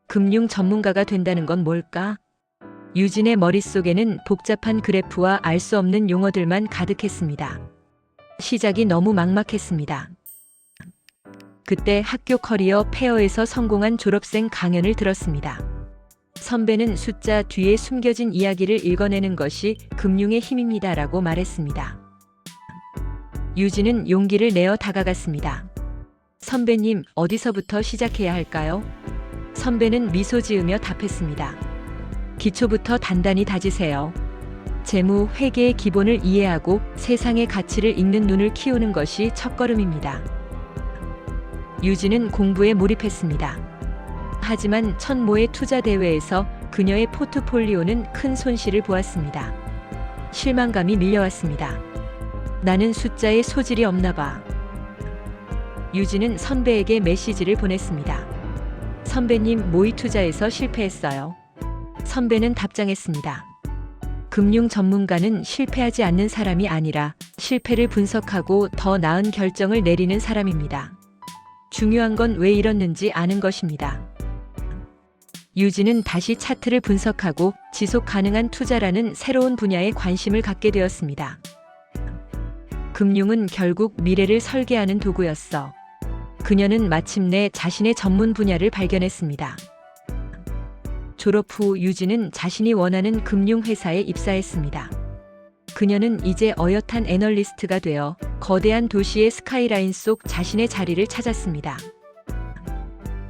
금융 전문가가 된다는 건 뭘까? 유진의 머릿속에는 복잡한 그래프와 알 수 없는 용어들만 가득했습니다. 시작이 너무 막막했습니다. 그때 학교 커리어 페어에서 성공한 졸업생 강연을 들었습니다. 선배는 숫자 뒤에 숨겨진 이야기를 읽어내는 것이 금융의 힘입니다라고 말했습니다. 유진은 용기를 내어 다가갔습니다. 선배님, 어디서부터 시작해야 할까요? 선배는 미소 지으며 답했습니다. 기초부터 단단히 다지세요. 재무, 회계의 기본을 이해하고 세상의 가치를 읽는 눈을 키우는 것이 첫걸음입니다. 유진은 공부에 몰입했습니다. 하지만 첫 모의 투자 대회에서 그녀의 포트폴리오는 큰 손실을 보았습니다. 실망감이 밀려왔습니다. 나는 숫자에 소질이 없나 봐. 유진은 선배에게 메시지를 보냈습니다. 선배님, 모의 투자에서 실패했어요. 선배는 답장했습니다. 금융 전문가는 실패하지 않는 사람이 아니라 실패를 분석하고 더 나은 결정을 내리는 사람입니다. 중요한 건 왜 이렇는지 아는 것입니다. 유진은 다시 차트를 분석하고 지속 가능한 투자라는 새로운 분야에 관심을 갖게 되었습니다. 금융은 결국 미래를 설계하는 도구였어. 그녀는 마침내 자신의 전문 분야를 발견했습니다. 졸업 후 유진은 자신이 원하는 금융회사에 입사했습니다. 그녀는 이제 어엿한 애널리스트가 되어 거대한 도시의 스카이라인 속 자신의 자리를 찾았습니다.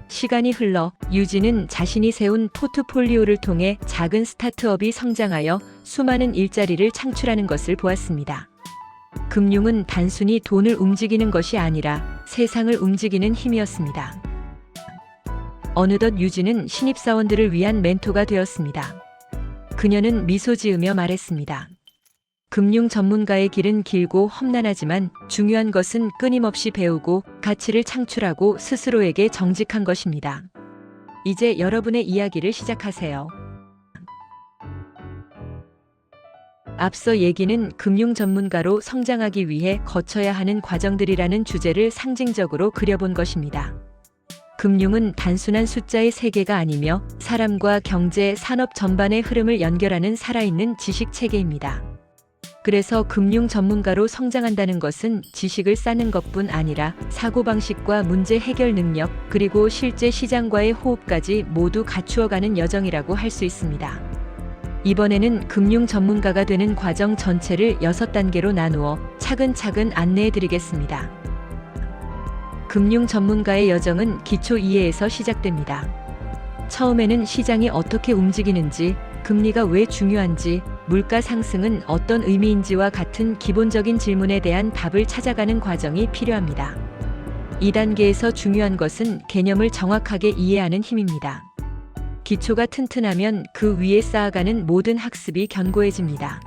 시간이 흘러 유진은 자신이 세운 포트폴리오를 통해 작은 스타트업이 성장하여 수많은 일자리를 창출하는 것을 보았습니다. 금융은 단순히 돈을 움직이는 것이 아니라 세상을 움직이는 힘이었습니다. 어느덧 유진은 신입사원들을 위한 멘토가 되었습니다. 그녀는 미소 지으며 말했습니다. 금융 전문가의 길은 길고 험난하지만 중요한 것은 끊임없이 배우고 가치를 창출하고 스스로에게 정직한 것입니다. 이제 여러분의 이야기를 시작하세요. 앞서 얘기는 금융 전문가로 성장하기 위해 거쳐야 하는 과정들이라는 주제를 상징적으로 그려본 것입니다. 금융은 단순한 숫자의 세계가 아니며 사람과 경제, 산업 전반의 흐름을 연결하는 살아있는 지식 체계입니다. 그래서 금융 전문가로 성장한다는 것은 지식을 쌓는 것뿐 아니라 사고방식과 문제 해결 능력, 그리고 실제 시장과의 호흡까지 모두 갖추어가는 여정이라고 할 수 있습니다. 이번에는 금융 전문가가 되는 과정 전체를 6단계로 나누어 차근차근 안내해 드리겠습니다. 금융 전문가의 여정은 기초 이해에서 시작됩니다. 처음에는 시장이 어떻게 움직이는지, 금리가 왜 중요한지, 물가 상승은 어떤 의미인지와 같은 기본적인 질문에 대한 답을 찾아가는 과정이 필요합니다. 2단계에서 중요한 것은 개념을 정확하게 이해하는 힘입니다. 기초가 튼튼하면 그 위에 쌓아가는 모든 학습이 견고해집니다.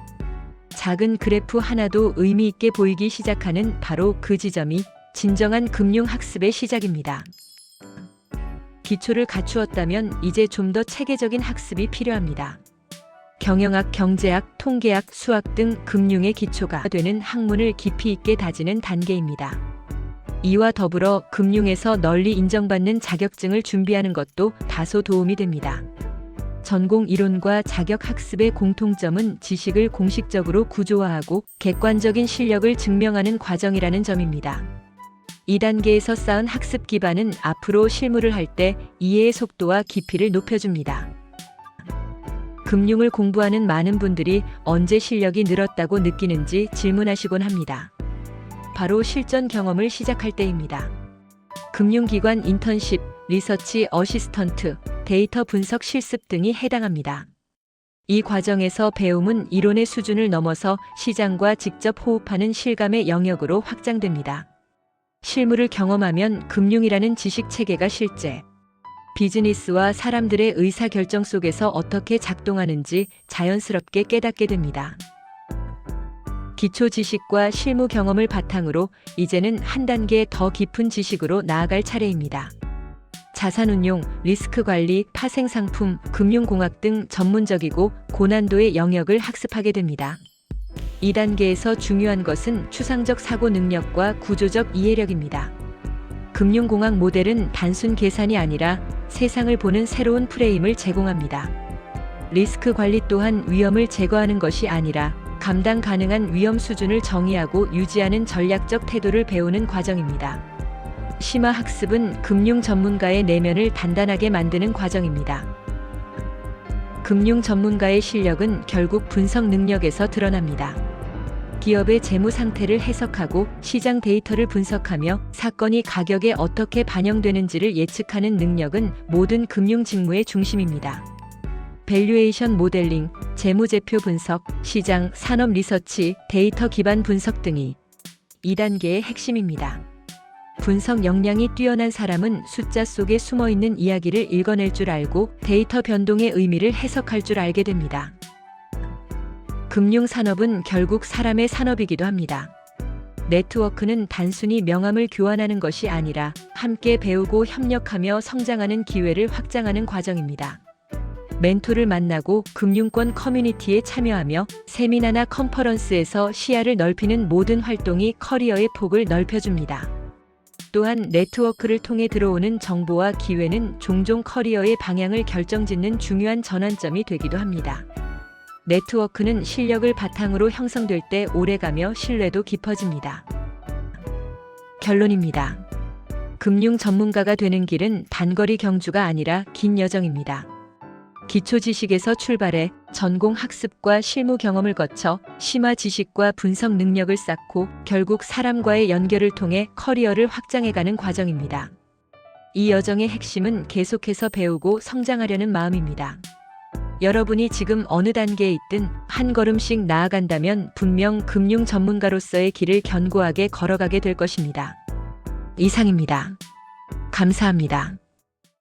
작은 그래프 하나도 의미 있게 보이기 시작하는 바로 그 지점이 진정한 금융 학습의 시작입니다. 기초를 갖추었다면 이제 좀 더 체계적인 학습이 필요합니다. 경영학, 경제학, 통계학, 수학 등 금융의 기초가 되는 학문을 깊이 있게 다지는 단계입니다. 이와 더불어 금융에서 널리 인정받는 자격증을 준비하는 것도 다소 도움이 됩니다. 전공 이론과 자격 학습의 공통점은 지식을 공식적으로 구조화하고 객관적인 실력을 증명하는 과정이라는 점입니다. 2단계에서 쌓은 학습 기반은 앞으로 실무를 할 때 이해의 속도와 깊이를 높여줍니다. 금융을 공부하는 많은 분들이 언제 실력이 늘었다고 느끼는지 질문하시곤 합니다. 바로 실전 경험을 시작할 때입니다. 금융기관 인턴십, 리서치 어시스턴트, 데이터 분석 실습 등이 해당합니다. 이 과정에서 배움은 이론의 수준을 넘어서 시장과 직접 호흡하는 실감의 영역으로 확장됩니다. 실무를 경험하면 금융이라는 지식 체계가 실제 비즈니스와 사람들의 의사결정 속에서 어떻게 작동하는지 자연스럽게 깨닫게 됩니다. 기초 지식과 실무 경험을 바탕으로 이제는 한 단계 더 깊은 지식으로 나아갈 차례입니다. 자산운용, 리스크 관리, 파생상품, 금융공학 등 전문적이고 고난도의 영역을 학습하게 됩니다. 2단계에서 중요한 것은 추상적 사고 능력과 구조적 이해력입니다. 금융공학 모델은 단순 계산이 아니라 세상을 보는 새로운 프레임을 제공합니다. 리스크 관리 또한 위험을 제거하는 것이 아니라 감당 가능한 위험 수준을 정의하고 유지하는 전략적 태도를 배우는 과정입니다. 심화 학습은 금융 전문가의 내면을 단단하게 만드는 과정입니다. 금융 전문가의 실력은 결국 분석 능력에서 드러납니다. 기업의 재무 상태를 해석하고 시장 데이터를 분석하며 사건이 가격에 어떻게 반영되는지를 예측하는 능력은 모든 금융 직무의 중심입니다. 밸류에이션 모델링, 재무제표 분석, 시장, 산업 리서치, 데이터 기반 분석 등이 2단계의 핵심입니다. 분석 역량이 뛰어난 사람은 숫자 속에 숨어있는 이야기를 읽어낼 줄 알고 데이터 변동의 의미를 해석할 줄 알게 됩니다. 금융 산업은 결국 사람의 산업이기도 합니다. 네트워크는 단순히 명함을 교환하는 것이 아니라 함께 배우고 협력하며 성장하는 기회를 확장하는 과정입니다. 멘토를 만나고 금융권 커뮤니티에 참여하며 세미나나 컨퍼런스에서 시야를 넓히는 모든 활동이 커리어의 폭을 넓혀줍니다. 또한 네트워크를 통해 들어오는 정보와 기회는 종종 커리어의 방향을 결정짓는 중요한 전환점이 되기도 합니다. 네트워크는 실력을 바탕으로 형성될 때 오래가며 신뢰도 깊어집니다. 결론입니다. 금융 전문가가 되는 길은 단거리 경주가 아니라 긴 여정입니다. 기초 지식에서 출발해 전공 학습과 실무 경험을 거쳐 심화 지식과 분석 능력을 쌓고 결국 사람과의 연결을 통해 커리어를 확장해가는 과정입니다. 이 여정의 핵심은 계속해서 배우고 성장하려는 마음입니다. 여러분이 지금 어느 단계에 있든 한 걸음씩 나아간다면 분명 금융 전문가로서의 길을 견고하게 걸어가게 될 것입니다. 이상입니다. 감사합니다.